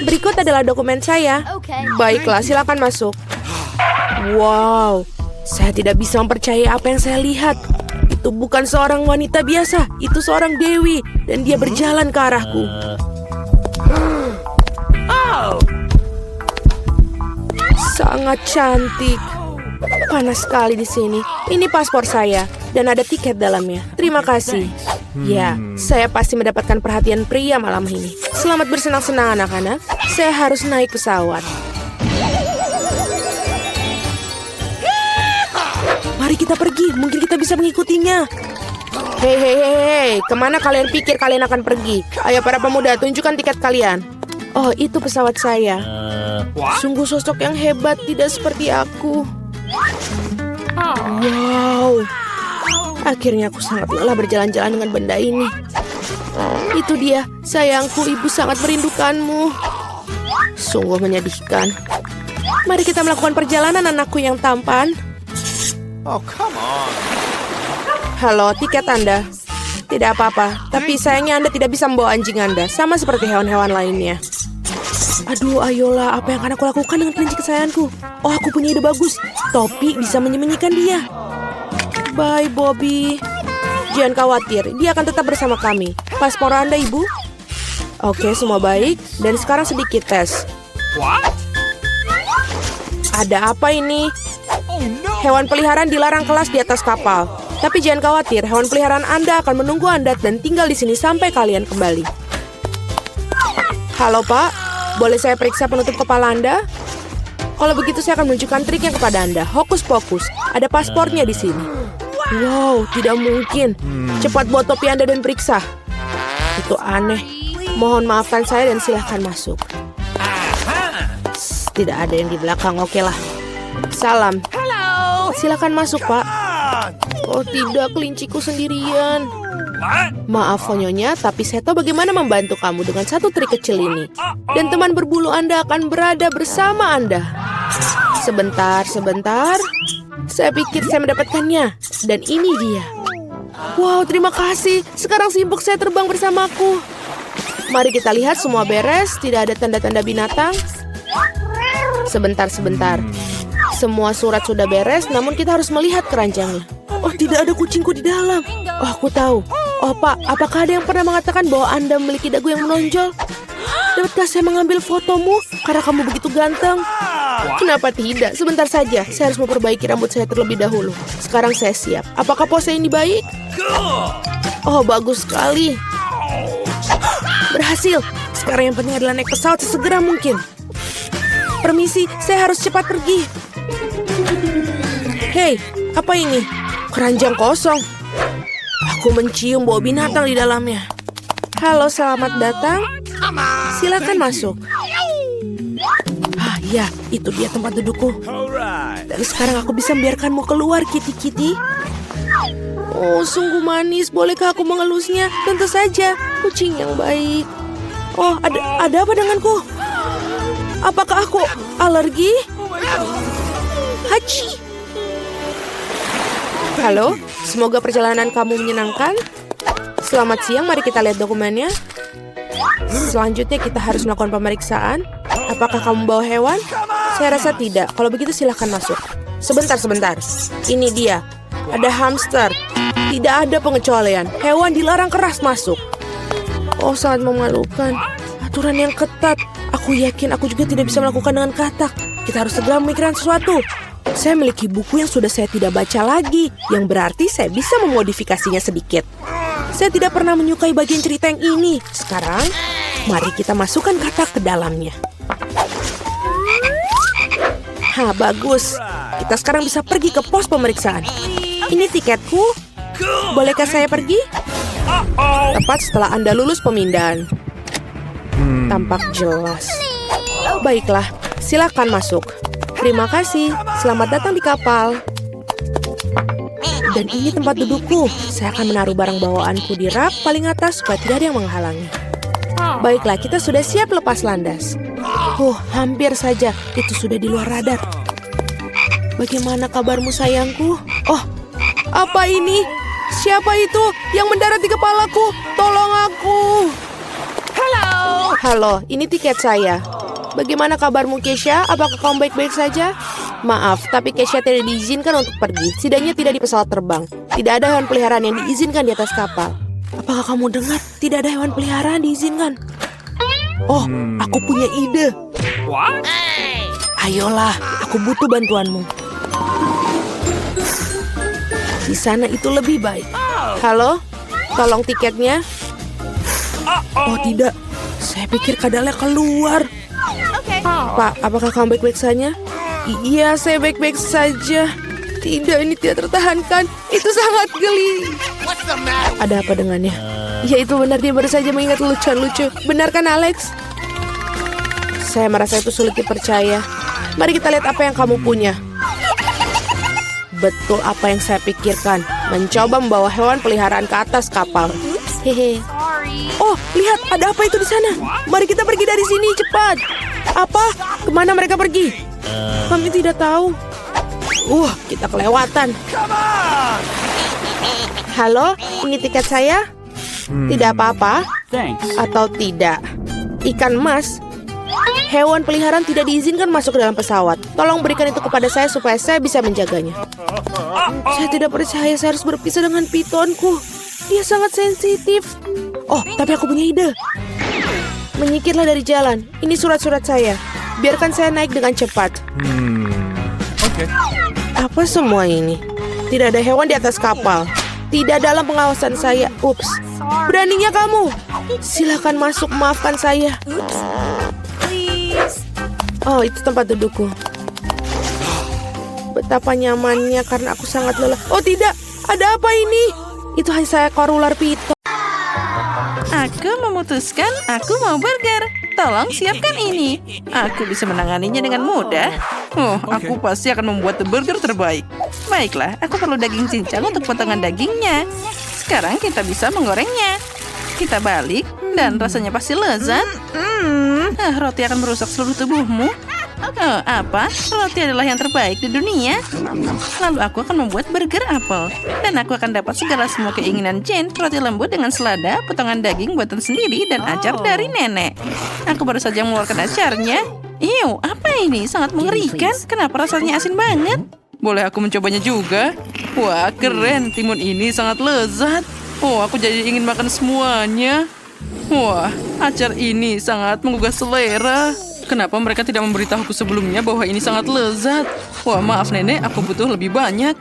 Berikut adalah dokumen saya. Baiklah, silakan masuk. Wow, saya tidak bisa mempercayai apa yang saya lihat. Itu bukan seorang wanita biasa, itu seorang dewi. Dan dia berjalan ke arahku. Sangat cantik. Panas sekali di sini. Ini paspor saya dan ada tiket dalamnya. Terima kasih. Ya, saya pasti mendapatkan perhatian pria malam ini. Selamat bersenang-senang anak-anak. Saya harus naik pesawat. Mari kita pergi. Mungkin kita bisa mengikutinya. Hei, kemana kalian pikir kalian akan pergi? Ayo para pemuda, tunjukkan tiket kalian. Oh, itu pesawat saya. Sungguh sosok yang hebat, tidak seperti aku. Wow. Akhirnya aku sangat lelah berjalan-jalan dengan benda ini. Itu dia, sayangku, ibu sangat merindukanmu. Sungguh menyedihkan. Mari kita melakukan perjalanan, anakku yang tampan. Oh, come on. Halo, tiket Anda. Tidak apa-apa, tapi sayangnya Anda tidak bisa membawa anjing Anda, sama seperti hewan-hewan lainnya. Aduh, ayolah, apa yang akan aku lakukan dengan kelinci kesayanganku? Oh, aku punya ide bagus. Topi bisa menyembunyikan dia. Bye, Bobby. Jangan khawatir, dia akan tetap bersama kami. Paspor Anda, Ibu? Oke, semua baik. Dan sekarang sedikit tes. Ada apa ini? Hewan peliharaan dilarang kelas di atas kapal. Tapi jangan khawatir, hewan peliharaan Anda akan menunggu Anda dan tinggal di sini sampai kalian kembali. Halo, Pak. Boleh saya periksa penutup kepala Anda? Kalau begitu saya akan menunjukkan triknya kepada Anda. Hokus pokus. Ada paspornya di sini. Wow, tidak mungkin. Cepat buat topi Anda dan periksa. Itu aneh. Mohon maafkan saya dan silahkan masuk. Tidak ada yang di belakang, oke lah. Salam. Silakan masuk, Pak. Oh tidak, kelinciku sendirian. Maaf, Nyonya, tapi saya tahu bagaimana membantu kamu dengan satu trik kecil ini. Dan teman berbulu Anda akan berada bersama Anda. Sebentar. Saya pikir saya mendapatkannya. Dan ini dia. Wow, terima kasih. Sekarang simpuk saya terbang bersamaku. Mari kita lihat semua beres. Tidak ada tanda-tanda binatang. Sebentar. Semua surat sudah beres, namun kita harus melihat keranjangnya. Oh, tidak ada kucingku di dalam. Oh, aku tahu. Oh, Pak, apakah ada yang pernah mengatakan bahwa Anda memiliki dagu yang menonjol? Dapatkah saya mengambil fotomu karena kamu begitu ganteng? Kenapa tidak? Sebentar saja. Saya harus memperbaiki rambut saya terlebih dahulu. Sekarang saya siap. Apakah pose ini baik? Oh, bagus sekali. Berhasil. Sekarang yang penting adalah naik pesawat sesegera mungkin. Permisi, saya harus cepat pergi. Hei, apa ini? Keranjang kosong. Aku mencium bau binatang di dalamnya. Halo, selamat datang. Silakan masuk. Ah, ya, itu dia tempat dudukku. Dan sekarang aku bisa membiarkanmu keluar, Kitty. Oh, sungguh manis. Bolehkah aku mengelusnya? Tentu saja. Kucing yang baik. Oh, ada apa denganku? Apakah aku alergi? Hachi. Halo, semoga perjalanan kamu menyenangkan. Selamat siang, mari kita lihat dokumennya. Selanjutnya kita harus melakukan pemeriksaan. Apakah kamu bawa hewan? Saya rasa tidak. Kalau begitu silahkan masuk. Sebentar. Ini dia. Ada hamster. Tidak ada pengecualian. Hewan dilarang keras masuk. Oh, sangat memalukan. Aturan yang ketat. Aku yakin aku juga tidak bisa melakukan dengan katak. Kita harus segera memikirkan sesuatu. Saya memiliki buku yang sudah saya tidak baca lagi, yang berarti saya bisa memodifikasinya sedikit. Saya tidak pernah menyukai bagian cerita yang ini. Sekarang, mari kita masukkan katak ke dalamnya. Bagus. Kita sekarang bisa pergi ke pos pemeriksaan. Ini tiketku. Bolehkah saya pergi? Tepat setelah Anda lulus pemindahan. Tampak jelas. Baiklah, silakan masuk. Terima kasih. Selamat datang di kapal. Dan ini tempat dudukku. Saya akan menaruh barang bawaanku di rak paling atas supaya tidak ada yang menghalangi. Baiklah, kita sudah siap lepas landas. Hampir saja. Itu sudah di luar radar. Bagaimana kabarmu, sayangku? Oh, apa ini? Siapa itu yang mendarat di kepalaku? Tolong aku. Halo. Halo, ini tiket saya. Bagaimana kabarmu, Kesha? Apakah kamu baik-baik saja? Maaf, tapi Kesha tidak diizinkan untuk pergi. Setidaknya tidak di pesawat terbang. Tidak ada hewan peliharaan yang diizinkan di atas kapal. Apakah kamu dengar? Tidak ada hewan peliharaan diizinkan. Oh, aku punya ide. What? Ayolah, aku butuh bantuanmu. Di sana itu lebih baik. Halo, tolong tiketnya. Oh tidak, saya pikir kadalnya keluar. Pak, apakah kamu baik-baik saja? Iya, saya baik-baik saja. Tidak, ini tidak tertahankan. Itu sangat geli. Ada apa dengannya? Ya itu benar, dia baru saja mengingat lucu-lucu. Benar kan, Alex? Saya merasa itu sulit dipercaya. Mari kita lihat apa yang kamu punya. Betul apa yang saya pikirkan. Mencoba membawa hewan peliharaan ke atas kapal. Hehe. Oh, lihat, ada apa itu di sana? Mari kita pergi dari sini, cepat. Apa? Kemana mereka pergi? Kami tidak tahu. Kita kelewatan. Halo, ini tiket saya? Tidak apa-apa? Atau tidak? Ikan emas? Hewan peliharaan tidak diizinkan masuk ke dalam pesawat. Tolong berikan itu kepada saya supaya saya bisa menjaganya. Saya tidak percaya saya harus berpisah dengan pitonku. Dia sangat sensitif. Oh, tapi aku punya ide. Menyingkirlah dari jalan. Ini surat-surat saya. Biarkan saya naik dengan cepat. Okay. Apa semua ini? Tidak ada hewan di atas kapal. Tidak dalam pengawasan saya. Ups. Beraninya kamu. Silakan masuk, maafkan saya. Oh, itu tempat dudukku. Betapa nyamannya karena aku sangat lelah. Oh tidak, ada apa ini? Itu hanya seekor ular piton. Aku memutuskan aku mau burger. Tolong siapkan ini. Aku bisa menanganinya dengan mudah. Aku pasti akan membuat burger terbaik. Baiklah, aku perlu daging cincang untuk potongan dagingnya. Sekarang kita bisa menggorengnya. Kita balik dan rasanya pasti lezat. Roti akan merusak seluruh tubuhmu. Apa? Roti adalah yang terbaik di dunia. Lalu aku akan membuat burger apel. Dan aku akan dapat segala semua keinginan Jane. Roti lembut dengan selada, potongan daging buatan sendiri, dan acar dari nenek. Aku baru saja mengeluarkan acarnya. Apa ini? Sangat mengerikan. Kenapa rasanya asin banget? Boleh aku mencobanya juga? Wah, keren. Timun ini sangat lezat. Aku jadi ingin makan semuanya. Wah, acar ini sangat menggugah selera. Kenapa mereka tidak memberitahuku sebelumnya bahwa ini sangat lezat? Wah, maaf nenek, aku butuh lebih banyak.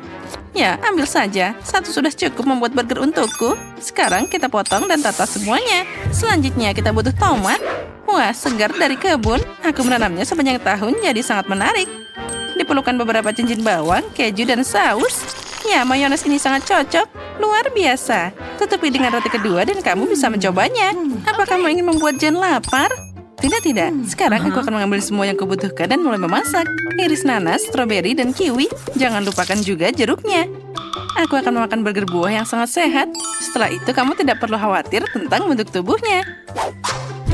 Ya, ambil saja. Satu sudah cukup membuat burger untukku. Sekarang kita potong dan tata semuanya. Selanjutnya kita butuh tomat. Wah, segar dari kebun. Aku menanamnya sepanjang tahun, jadi sangat menarik. Diperlukan beberapa cincin bawang, keju, dan saus. Ya, mayones ini sangat cocok. Luar biasa. Tutupi dengan roti kedua dan kamu bisa mencobanya. Apa kamu ingin membuat Jane lapar? Tidak. Sekarang aku akan mengambil semua yang kubutuhkan dan mulai memasak. Iris nanas, stroberi, dan kiwi. Jangan lupakan juga jeruknya. Aku akan memakan burger buah yang sangat sehat. Setelah itu kamu tidak perlu khawatir tentang bentuk tubuhnya.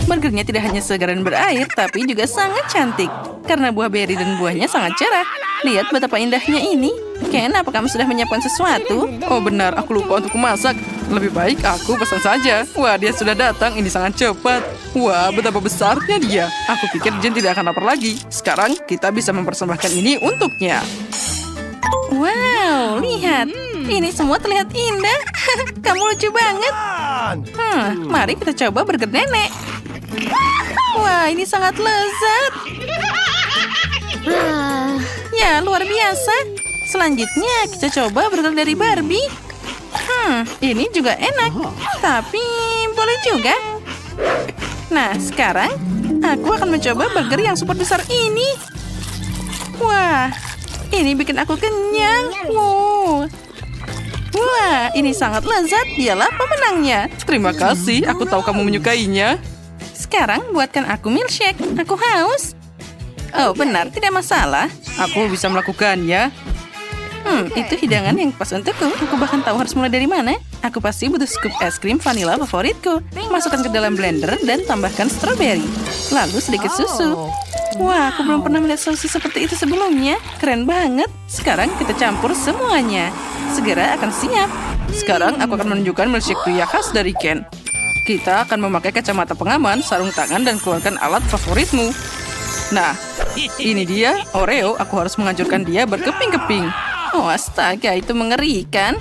Burgernya tidak hanya segar dan berair, tapi juga sangat cantik. Karena buah beri dan buahnya sangat cerah. Lihat betapa indahnya ini. Ken, apa kamu sudah menyiapkan sesuatu? Oh benar, aku lupa untuk memasak. Lebih baik aku pesan saja. Wah, dia sudah datang. Ini sangat cepat. Wah, betapa besarnya dia. Aku pikir Jen tidak akan lapar lagi. Sekarang kita bisa mempersembahkan ini untuknya. Wow, lihat. Ini semua terlihat indah. Kamu lucu banget. Mari kita coba burger nenek. Wah, ini sangat lezat. Ya, luar biasa. Selanjutnya kita coba burger dari Barbie. Ini juga enak. Tapi boleh juga. Nah, sekarang aku akan mencoba burger yang super besar ini. Wah, ini bikin aku kenyang. Wah, ini sangat lezat. Dialah pemenangnya. Terima kasih, aku tahu kamu menyukainya. Sekarang buatkan aku milkshake. Aku haus. Oh, benar, tidak masalah. Aku bisa melakukannya. Itu hidangan yang pas untukku. Aku bahkan tahu harus mulai dari mana. Aku pasti butuh scoop es krim vanila favoritku. Masukkan ke dalam blender dan tambahkan stroberi. Lalu sedikit susu. Wah, aku belum pernah melihat sosis seperti itu sebelumnya. Keren banget. Sekarang kita campur semuanya. Segera akan siap. Sekarang aku akan menunjukkan milkshake pria khas dari Ken. kita akan memakai kacamata pengaman, sarung tangan, dan keluarkan alat favoritmu. Nah, ini dia, Oreo. Aku harus menghancurkan dia berkeping-keping. Oh, astaga, itu mengerikan.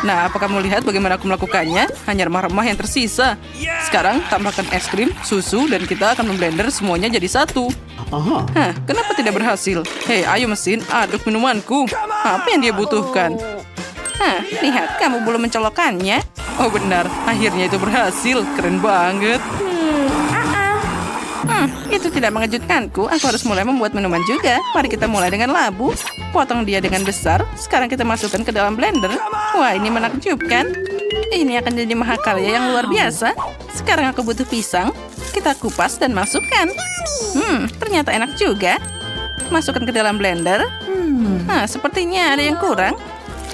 Nah, apa kamu lihat bagaimana aku melakukannya? Hanya remah-remah yang tersisa. Sekarang, tambahkan es krim, susu, dan kita akan memblender semuanya jadi satu. Hah, kenapa tidak berhasil? Hei, ayo mesin, aduk minumanku. Apa yang dia butuhkan? Hah, lihat, kamu belum mencolokkannya. Oh benar, akhirnya itu berhasil. Keren banget. Itu tidak mengejutkanku. Aku harus mulai membuat minuman juga. Mari kita mulai dengan labu. Potong dia dengan besar. Sekarang kita masukkan ke dalam blender. Wah, ini menakjubkan. Ini akan jadi mahakarya yang luar biasa. Sekarang aku butuh pisang. Kita kupas dan masukkan. Ternyata enak juga. Masukkan ke dalam blender. Nah, sepertinya ada yang kurang.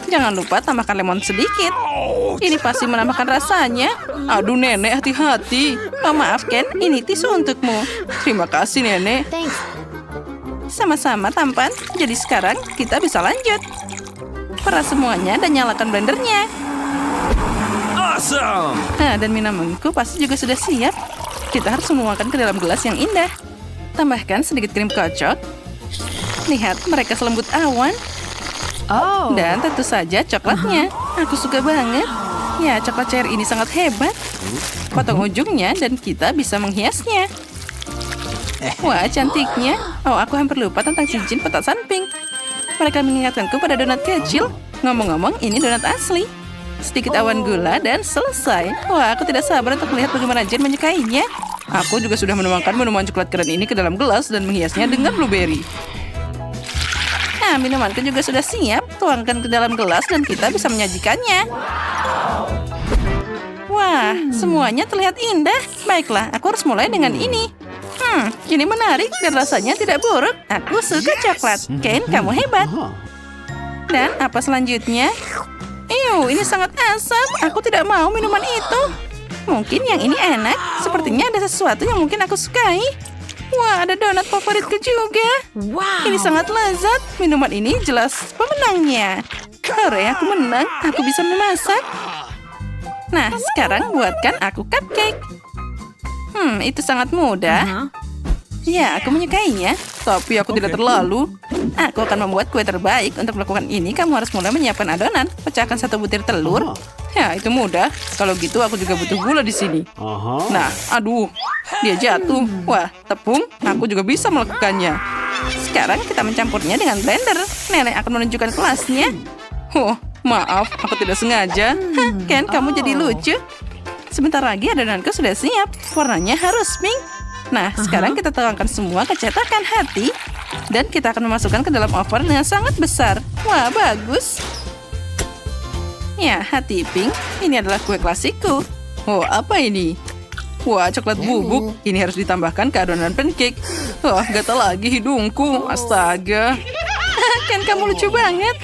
Jangan lupa tambahkan lemon sedikit. Ini pasti menambahkan rasanya. Aduh nenek, hati-hati. Oh maaf Ken, ini tisu untukmu. Terima kasih nenek. Sama-sama tampan. Jadi sekarang kita bisa lanjut. Peras semuanya dan nyalakan blendernya. Awesome! Nah, dan minumanku pasti juga sudah siap. Kita harus menuangkan ke dalam gelas yang indah. Tambahkan sedikit krim kocok. Lihat, mereka selembut awan. Dan tentu saja coklatnya. Aku suka banget. Ya, coklat cair ini sangat hebat. Potong ujungnya dan kita bisa menghiasnya. Wah, cantiknya. Oh, aku hampir lupa tentang cincin petasan pink. Mereka mengingatkanku pada donat kecil. Ngomong-ngomong, ini donat asli. Sedikit awan gula dan selesai. Wah, aku tidak sabar untuk melihat bagaimana Jen menyukainya. Aku juga sudah menuangkan minuman coklat keren ini ke dalam gelas dan menghiasnya dengan blueberry. Nah, minumanku juga sudah siap. Tuangkan ke dalam gelas dan kita bisa menyajikannya. Wah, semuanya terlihat indah. Baiklah, aku harus mulai dengan ini. Ini menarik dan rasanya tidak buruk. Aku suka coklat. Ken, kamu hebat. Dan apa selanjutnya? Ini sangat asam. Aku tidak mau minuman itu. Mungkin yang ini enak. Sepertinya ada sesuatu yang mungkin aku sukai. Wah, ada donat favoritku juga. Ini sangat lezat. Minuman ini jelas pemenangnya. Hore, aku menang. Aku bisa memasak. Nah, sekarang buatkan aku cupcake. Itu sangat mudah. Ya, aku menyukainya. Tapi aku tidak terlalu. Aku akan membuat kue terbaik. Untuk melakukan ini, kamu harus mulai menyiapkan adonan. Pecahkan 1 butir telur. Ya, itu mudah. Kalau gitu, aku juga butuh gula di sini. Nah, aduh. Dia jatuh. Wah, tepung. Aku juga bisa melakukannya. Sekarang kita mencampurnya dengan blender. Nenek akan menunjukkan kelasnya. Oh, maaf. Aku tidak sengaja. Ken, kamu jadi lucu. Sebentar lagi adonanku sudah siap. Warnanya harus pink. Nah, sekarang kita tuangkan semua ke cetakan hati. Dan kita akan memasukkan ke dalam oven yang sangat besar. Wah, bagus. Ya, hati pink. Ini adalah kue klasikku. Oh, apa ini? Wah, coklat bubuk. Ini harus ditambahkan ke adonan pancake. Wah, gatal lagi hidungku. Astaga. Kan kamu lucu banget.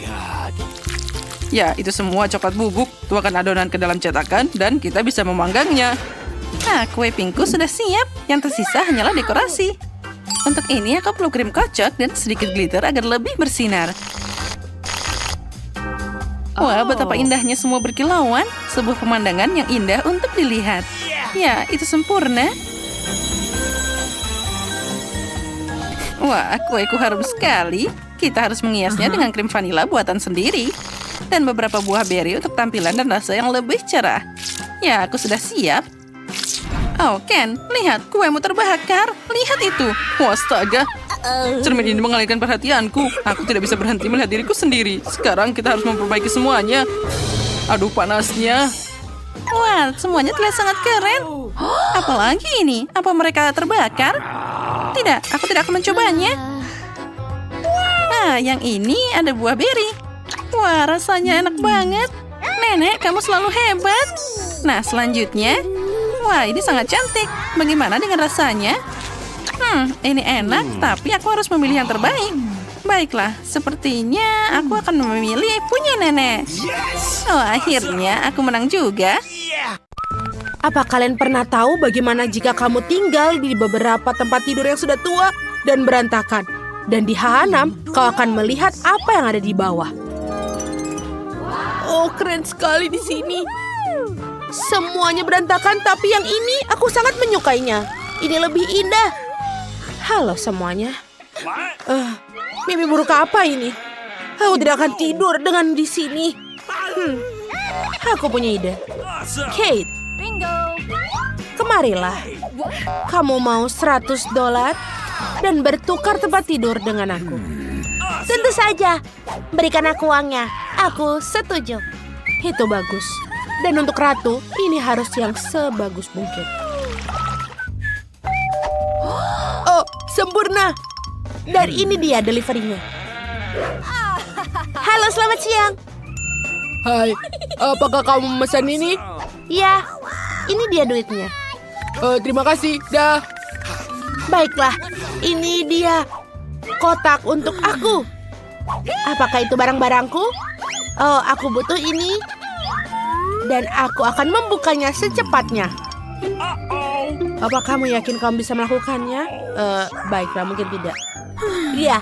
Ya, itu semua coklat bubuk. Tuangkan adonan ke dalam cetakan dan kita bisa memanggangnya. Nah, kue pinkku sudah siap. Yang tersisa hanyalah dekorasi. Untuk ini aku perlu krim kocok dan sedikit glitter agar lebih bersinar. Wah, betapa indahnya semua berkilauan. Sebuah pemandangan yang indah untuk dilihat. Ya, itu sempurna. Wah, kueku harum sekali. Kita harus menghiasnya dengan krim vanila buatan sendiri. Dan beberapa buah beri untuk tampilan dan rasa yang lebih cerah. Ya, aku sudah siap. Oh, Ken, lihat, kuemu terbakar. Lihat itu. Wah, astaga. Cermin ini mengalihkan perhatianku. Aku tidak bisa berhenti melihat diriku sendiri. Sekarang kita harus memperbaiki semuanya. Aduh, panasnya. Wah, semuanya terlihat sangat keren. Apalagi ini? Apa mereka terbakar? Tidak, aku tidak akan mencobanya. Nah, yang ini ada buah beri. Wah, rasanya enak banget. Nenek, kamu selalu hebat. Nah, selanjutnya. Wah, ini sangat cantik. Bagaimana dengan rasanya? Ini enak, tapi aku harus memilih yang terbaik. Baiklah, sepertinya aku akan memilih punya nenek. Oh, akhirnya aku menang juga. Apa kalian pernah tahu bagaimana jika kamu tinggal di beberapa tempat tidur yang sudah tua dan berantakan? Dan di H6, kau akan melihat apa yang ada di bawah. Oh, keren sekali di sini. Semuanya berantakan, tapi yang ini aku sangat menyukainya. Ini lebih indah. Halo semuanya. Mimpi buruk apa ini? Aku tidak akan tidur dengan di sini. Aku punya ide. Kate, kemarilah. Kamu mau $100 dan bertukar tempat tidur dengan aku? Tentu saja. Berikan aku uangnya. Aku setuju. Itu bagus. Dan untuk ratu, ini harus yang sebagus mungkin. Oh, sempurna. Dan ini dia deliverynya. Halo, selamat siang. Hai, apakah kamu memesan ini? Ya, ini dia duitnya. Terima kasih, dah. Baiklah, ini dia kotak untuk aku. Apakah itu barang-barangku? Oh, aku butuh ini. Dan aku akan membukanya secepatnya. Apa kamu yakin kamu bisa melakukannya? Baiklah, mungkin tidak. Iya.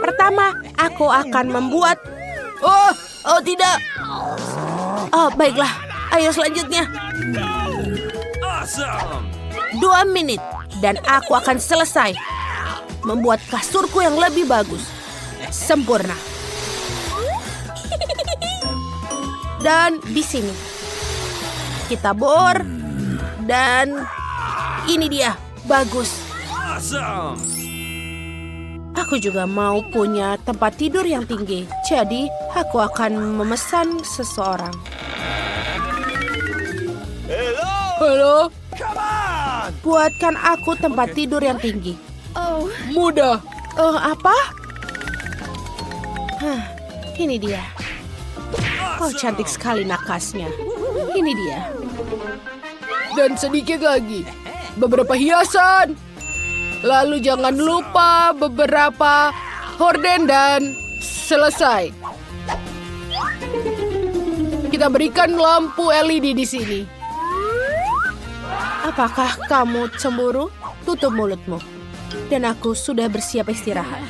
Pertama, aku akan membuat... Oh tidak. Oh, baiklah. Ayo selanjutnya. 2 menit. Dan aku akan selesai. Membuat kasurku yang lebih bagus. Sempurna. Dan di sini. Kita bor. Dan ini dia. Bagus. Aku juga mau punya tempat tidur yang tinggi. Jadi, aku akan memesan seseorang. Halo? Buatkan aku tempat tidur yang tinggi. Mudah. Apa? Ini dia. Oh, cantik sekali nakasnya. Ini dia. Dan sedikit lagi. Beberapa hiasan. Lalu jangan lupa beberapa horden dan selesai. Kita berikan lampu LED di sini. Apakah kamu cemburu? Tutup mulutmu. Dan aku sudah bersiap istirahat.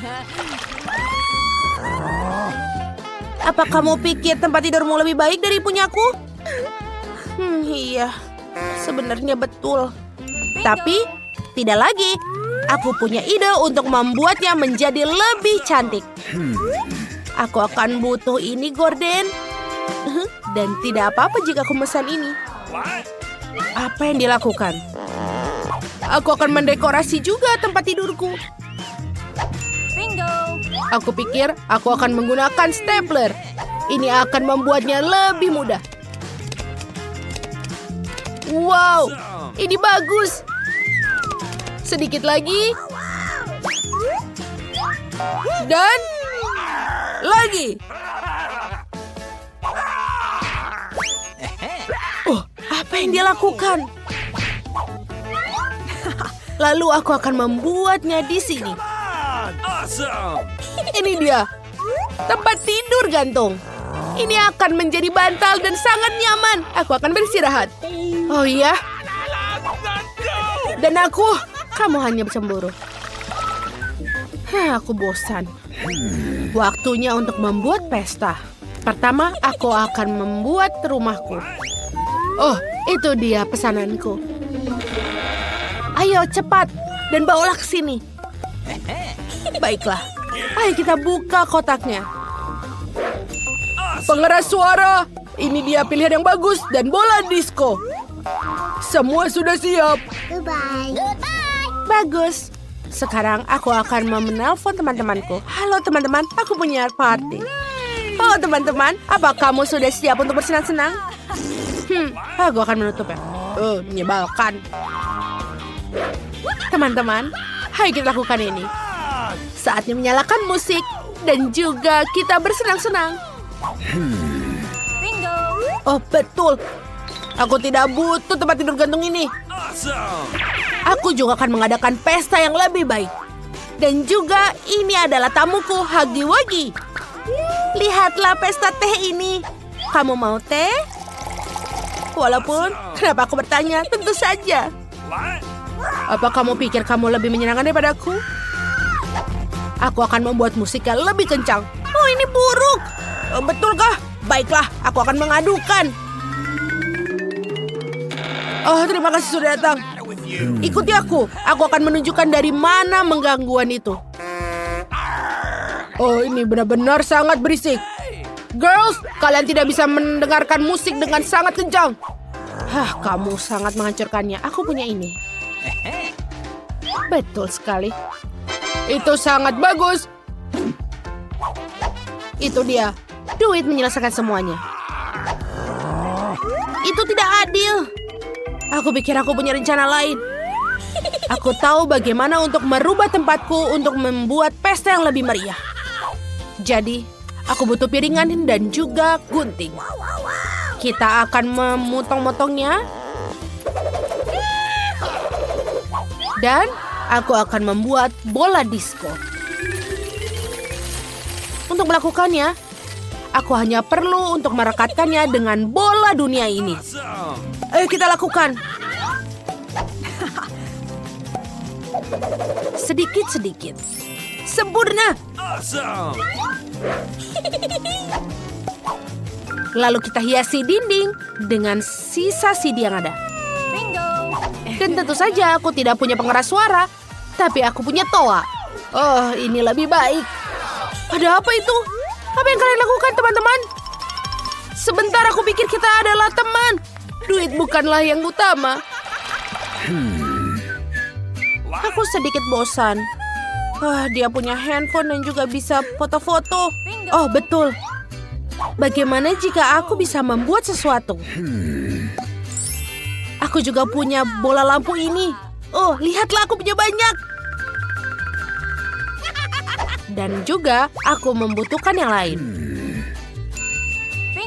Apa kamu pikir tempat tidurmu lebih baik dari punyaku? Iya, sebenarnya betul. Tapi tidak lagi. Aku punya ide untuk membuatnya menjadi lebih cantik. Aku akan butuh ini, Gordon. Dan tidak apa-apa jika aku memesan ini. Apa yang dilakukan? Aku akan mendekorasi juga tempat tidurku. Aku pikir aku akan menggunakan stapler. Ini akan membuatnya lebih mudah. Wow, ini bagus. Sedikit lagi. Dan lagi. Oh, apa yang dia lakukan? Lalu aku akan membuatnya di sini. Ini dia. Tempat tidur gantung. Ini akan menjadi bantal dan sangat nyaman. Aku akan beristirahat. Oh iya? Dan kamu hanya cemburu. Aku bosan. Waktunya untuk membuat pesta. Pertama, aku akan membuat rumahku. Oh, itu dia pesananku. Ayo cepat dan bawalah ke sini. Baiklah. Ayo kita buka kotaknya. Pengeras suara. Ini dia pilihan yang bagus dan bola disco. Semua sudah siap. Goodbye. Bagus. Sekarang aku akan menelpon teman-temanku. Halo teman-teman, aku punya party. Oh teman-teman, apa kamu sudah siap untuk bersenang-senang? Aku akan menutupnya. Menyebalkan. Teman-teman, ayo kita lakukan ini. Saatnya menyalakan musik dan juga kita bersenang-senang. Oh betul. Aku tidak butuh tempat tidur gantung ini. Aku juga akan mengadakan pesta yang lebih baik. Dan juga ini adalah tamuku, Huggy Wuggy. Lihatlah pesta teh ini. Kamu mau teh? Walaupun, kenapa aku bertanya? Tentu saja. Apa kamu pikir kamu lebih menyenangkan daripada aku? Aku akan membuat musik yang lebih kencang. Oh, ini buruk. Betulkah? Baiklah, aku akan mengadukan. Oh, terima kasih sudah datang. Ikuti aku. Aku akan menunjukkan dari mana menggangguan itu. Oh, ini benar-benar sangat berisik. Girls, kalian tidak bisa mendengarkan musik dengan sangat kencang. Hah, kamu sangat menghancurkannya. Aku punya ini. Betul sekali. Itu sangat bagus. Itu dia. Duit menyelesaikan semuanya. Itu tidak adil. Aku pikir aku punya rencana lain. Aku tahu bagaimana untuk merubah tempatku untuk membuat pesta yang lebih meriah. Jadi, aku butuh piringan dan juga gunting. Kita akan memotong-motongnya. Dan aku akan membuat bola disco. Untuk melakukannya, aku hanya perlu untuk merekatkannya dengan bola dunia ini. Ayo kita lakukan. Sedikit-sedikit. Sempurna. Awesome. Lalu kita hiasi dinding dengan sisa CD yang ada. Dan tentu saja aku tidak punya pengeras suara, tapi aku punya toa. Oh, ini lebih baik. Ada apa itu? Apa yang kalian lakukan, teman-teman? Sebentar, aku pikir kita adalah teman. Duit bukanlah yang utama. Aku sedikit bosan. Dia punya handphone dan juga bisa foto-foto. Oh, betul. Bagaimana jika aku bisa membuat sesuatu? Aku juga punya bola lampu ini. Oh, lihatlah aku punya banyak. Dan juga aku membutuhkan yang lain.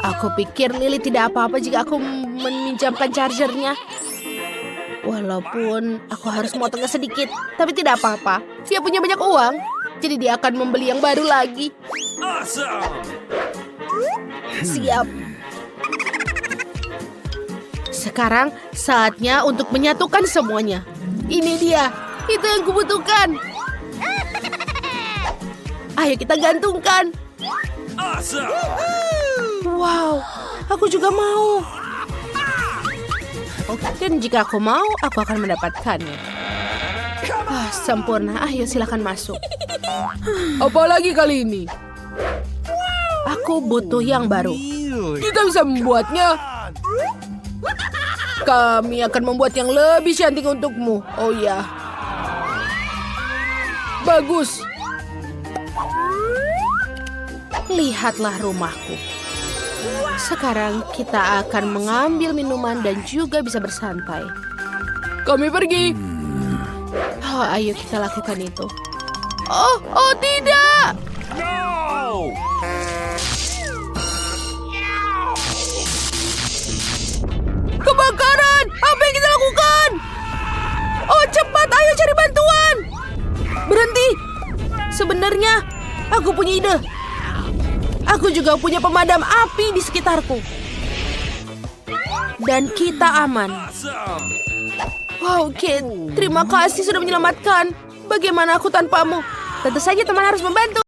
Aku pikir Lily tidak apa-apa jika aku meminjamkan chargernya. Walaupun aku harus motongnya sedikit, tapi tidak apa-apa. Dia punya banyak uang, jadi dia akan membeli yang baru lagi. Awesome. Siap. Sekarang saatnya untuk menyatukan semuanya. Ini dia, itu yang kubutuhkan. Ayo kita gantungkan. Awesome. Wow, aku juga mau. Dan jika aku mau, aku akan mendapatkannya. Sempurna. Ayo silakan masuk. Apalagi kali ini? Aku butuh yang baru. Kita bisa membuatnya. Kami akan membuat yang lebih cantik untukmu. Oh ya. Bagus. Lihatlah rumahku. Sekarang kita akan mengambil minuman dan juga bisa bersantai. Kami pergi. Oh, ayo kita lakukan itu. Oh tidak. No. Kebakaran! Apa yang kita lakukan? Oh, cepat, ayo cari bantuan. Berhenti. Sebenarnya, aku punya ide. Aku juga punya pemadam api di sekitarku. Dan kita aman. Awesome. Wow, Kit, terima kasih sudah menyelamatkan. Bagaimana aku tanpamu? Tentu saja teman harus membantu.